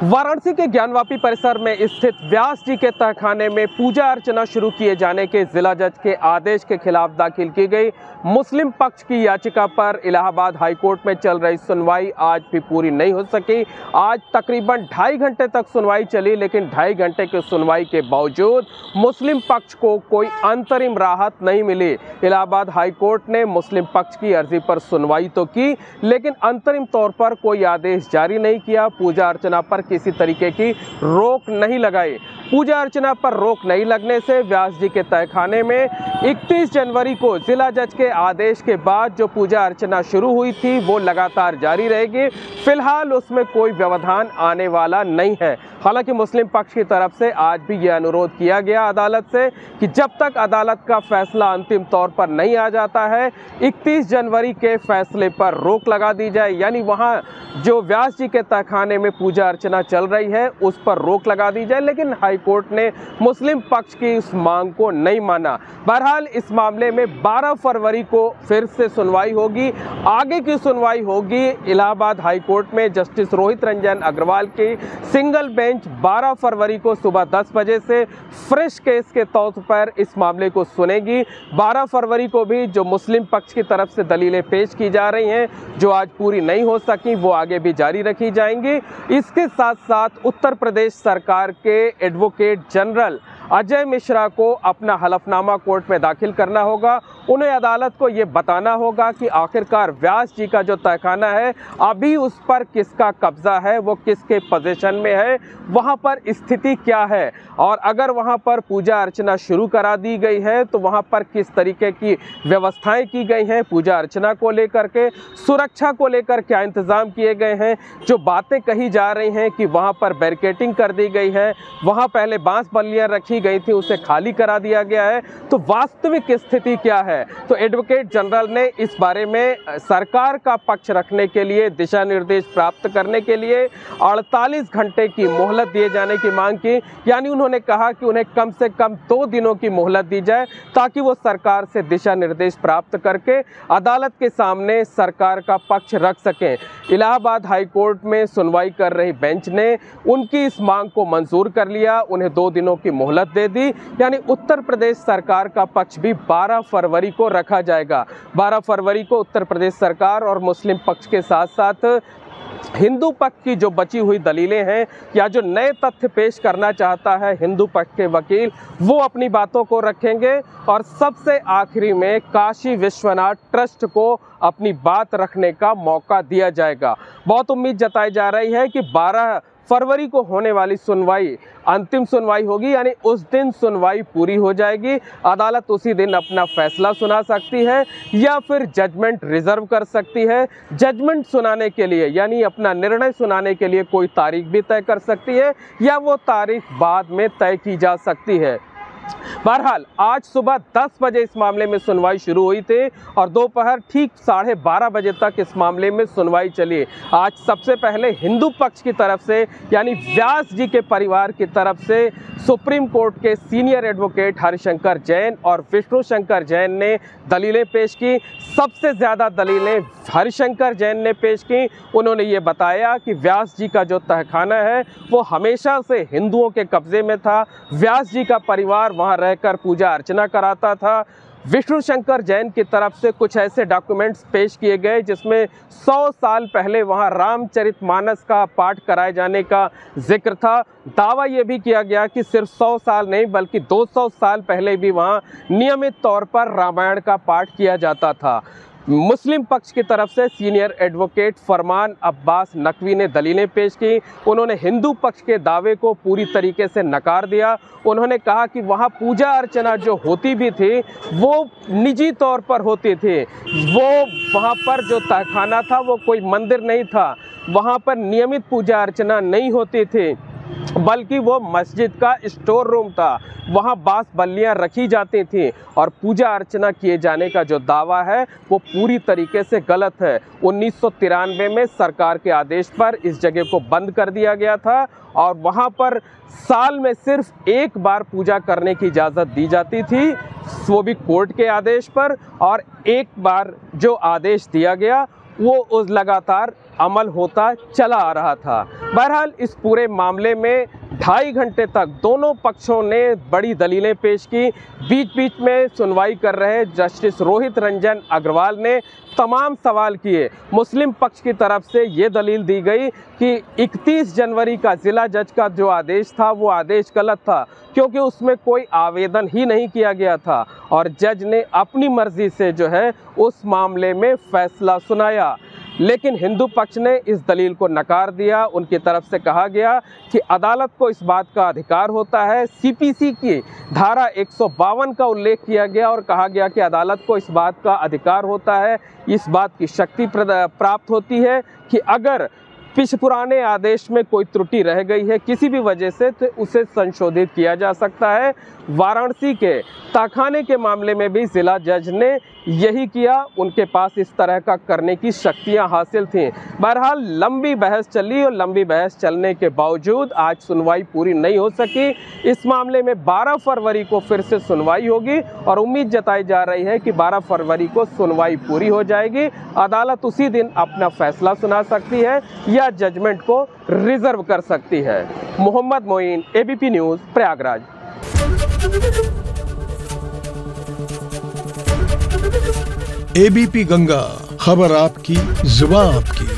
वाराणसी के ज्ञानवापी परिसर में स्थित व्यास जी के तहखाने में पूजा अर्चना शुरू किए जाने के जिला जज के आदेश के खिलाफ दाखिल की गई मुस्लिम पक्ष की याचिका पर इलाहाबाद हाईकोर्ट में चल रही सुनवाई आज भी पूरी नहीं हो सकी। आज तकरीबन 2.5 घंटे तक सुनवाई चली, लेकिन 2.5 घंटे की सुनवाई के बावजूद मुस्लिम पक्ष को कोई अंतरिम राहत नहीं मिली। इलाहाबाद हाईकोर्ट ने मुस्लिम पक्ष की अर्जी पर सुनवाई तो की, लेकिन अंतरिम तौर पर कोई आदेश जारी नहीं किया। पूजा अर्चना पर किसी तरीके की रोक नहीं लगाई। पूजा अर्चना पर रोक नहीं लगने से व्यास जी के तहखाने में 31 जनवरी को जिला जज के आदेश के बाद जो पूजा अर्चना शुरू हुई थी वो लगातार जारी रहेगी। फिलहाल उसमें कोई व्यवधान आने वाला नहीं है। हालांकि मुस्लिम पक्ष की तरफ से आज भी यह अनुरोध किया गया अदालत से कि जब तक अदालत का फैसला अंतिम तौर पर नहीं आ जाता है, 31 जनवरी के फैसले पर रोक लगा दी जाए। यानी वहां जो व्यास जी के तहखाने में पूजा अर्चना चल रही है उस पर रोक लगा दी जाए, लेकिन हाईकोर्ट ने मुस्लिम पक्ष की इस मांग को नहीं माना। बहरहाल इस मामले में 12 फरवरी को फिर से सुनवाई होगी। आगे की सुनवाई होगी इलाहाबाद हाईकोर्ट में जस्टिस रोहित रंजन अग्रवाल की सिंगल बेंच 12 फरवरी को सुबह 10 बजे से फ्रेश केस के तौर पर इस मामले को सुनेगी। 12 फरवरी को भी जो मुस्लिम पक्ष की तरफ से दलीलें पेश की जा रही हैं, जो आज पूरी नहीं हो सकी, वो आगे भी जारी रखी जाएंगी। इसके साथ साथ उत्तर प्रदेश सरकार के एडवोकेट जनरल अजय मिश्रा को अपना हलफनामा कोर्ट में दाखिल करना होगा। उन्हें अदालत को ये बताना होगा कि आखिरकार व्यास जी का जो तहखाना है अभी उस पर किसका कब्जा है, वो किसके पोजीशन में है, वहाँ पर स्थिति क्या है, और अगर वहाँ पर पूजा अर्चना शुरू करा दी गई है तो वहाँ पर किस तरीके की व्यवस्थाएं की गई हैं, पूजा अर्चना को लेकर के, सुरक्षा को लेकर क्या इंतज़ाम किए गए हैं। जो बातें कही जा रही हैं कि वहाँ पर बैरिकेडिंग कर दी गई है, वहाँ पहले बांस बल्लियाँ रखी गई थी, उसे खाली करा दिया गया है, तो वास्तविक स्थिति क्या है। तो एडवोकेट जनरल ने इस बारे में सरकार का पक्ष रखने के लिए, दिशा निर्देश प्राप्त करने के लिए 48 घंटे की मोहलत दिए जाने की मांग की। यानी उन्होंने कहा कि उन्हें कम से कम 2 दिनों की मोहलत दी जाए ताकि वो सरकार से दिशा निर्देश प्राप्त करके अदालत के सामने सरकार का पक्ष रख सकें। इलाहाबाद हाईकोर्ट में सुनवाई कर रही बेंच ने उनकी इस मांग को मंजूर कर लिया, उन्हें 2 दिनों की मोहलत दे दी। यानी उत्तर प्रदेश सरकार का पक्ष भी 12 फरवरी को रखा जाएगा। 12 फरवरी को उत्तर प्रदेश सरकार और मुस्लिम पक्ष के साथ साथ हिंदू पक्ष की जो बची हुई दलीलें हैं या जो नए तथ्य पेश करना चाहता है हिंदू पक्ष के वकील, वो अपनी बातों को रखेंगे और सबसे आखिरी में काशी विश्वनाथ ट्रस्ट को अपनी बात रखने का मौका दिया जाएगा। बहुत उम्मीद जताई जा रही है कि 12 फरवरी को होने वाली सुनवाई अंतिम सुनवाई होगी, यानी उस दिन सुनवाई पूरी हो जाएगी। अदालत उसी दिन अपना फैसला सुना सकती है या फिर जजमेंट रिजर्व कर सकती है। जजमेंट सुनाने के लिए यानी अपना निर्णय सुनाने के लिए कोई तारीख भी तय कर सकती है या वो तारीख बाद में तय की जा सकती है। बहरहाल आज सुबह 10 बजे इस मामले में सुनवाई शुरू हुई थी और दोपहर ठीक 12:30 बजे तक इस मामले में सुनवाई चली। आज सबसे पहले हिंदू पक्ष की तरफ से यानी व्यास जी के परिवार की तरफ से सुप्रीम कोर्ट के सीनियर एडवोकेट हरिशंकर जैन और विष्णु शंकर जैन ने दलीलें पेश की। सबसे ज़्यादा दलीलें हरिशंकर जैन ने पेश की। उन्होंने ये बताया कि व्यास जी का जो तहखाना है वो हमेशा से हिंदुओं के कब्जे में था। व्यास जी का परिवार वहां रहकर पूजा अर्चना कराता था। विष्णु शंकर जैन की तरफ से कुछ ऐसे डॉक्यूमेंट्स पेश किए गए जिसमें 100 साल पहले वहां रामचरितमानस का पाठ कराए जाने का जिक्र था। दावा यह भी किया गया कि सिर्फ 100 साल नहीं बल्कि 200 साल पहले भी वहां नियमित तौर पर रामायण का पाठ किया जाता था। मुस्लिम पक्ष की तरफ से सीनियर एडवोकेट फरमान अब्बास नकवी ने दलीलें पेश की। उन्होंने हिंदू पक्ष के दावे को पूरी तरीके से नकार दिया। उन्होंने कहा कि वहाँ पूजा अर्चना जो होती भी थी वो निजी तौर पर होती थी। वो वहाँ पर जो तहखाना था वो कोई मंदिर नहीं था, वहाँ पर नियमित पूजा अर्चना नहीं होती थी बल्कि वो मस्जिद का स्टोर रूम था। वहाँ बांस बल्लियाँ रखी जाती थी और पूजा अर्चना किए जाने का जो दावा है वो पूरी तरीके से गलत है। 1993 में सरकार के आदेश पर इस जगह को बंद कर दिया गया था और वहाँ पर साल में सिर्फ एक बार पूजा करने की इजाज़त दी जाती थी, वो भी कोर्ट के आदेश पर। और एक बार जो आदेश दिया गया वो उस लगातार अमल होता चला आ रहा था। बहरहाल इस पूरे मामले में 2.5 घंटे तक दोनों पक्षों ने बड़ी दलीलें पेश की। बीच बीच में सुनवाई कर रहे जस्टिस रोहित रंजन अग्रवाल ने तमाम सवाल किए। मुस्लिम पक्ष की तरफ से ये दलील दी गई कि 31 जनवरी का जिला जज का जो आदेश था वो आदेश गलत था, क्योंकि उसमें कोई आवेदन ही नहीं किया गया था और जज ने अपनी मर्जी से जो है उस मामले में फैसला सुनाया। लेकिन हिंदू पक्ष ने इस दलील को नकार दिया। उनकी तरफ से कहा गया कि अदालत को इस बात का अधिकार होता है। सीपीसी की धारा 152 का उल्लेख किया गया और कहा गया कि अदालत को इस बात का अधिकार होता है, इस बात की शक्ति प्राप्त होती है कि अगर पुराने आदेश में कोई त्रुटि रह गई है किसी भी वजह से तो उसे संशोधित किया जा सकता है। वाराणसी के ताखाने के मामले में भी जिला जज ने यही किया, उनके पास इस तरह का करने की शक्तियां हासिल थीं। बहरहाल लंबी बहस चली और लंबी बहस चलने के बावजूद आज सुनवाई पूरी नहीं हो सकी। इस मामले में 12 फरवरी को फिर से सुनवाई होगी और उम्मीद जताई जा रही है कि 12 फरवरी को सुनवाई पूरी हो जाएगी। अदालत उसी दिन अपना फैसला सुना सकती है या जजमेंट को रिजर्व कर सकती है। Mohammad Moin, ABP news, Prayagraj. ABP Ganga, खबर आपकी, जुबान आपकी।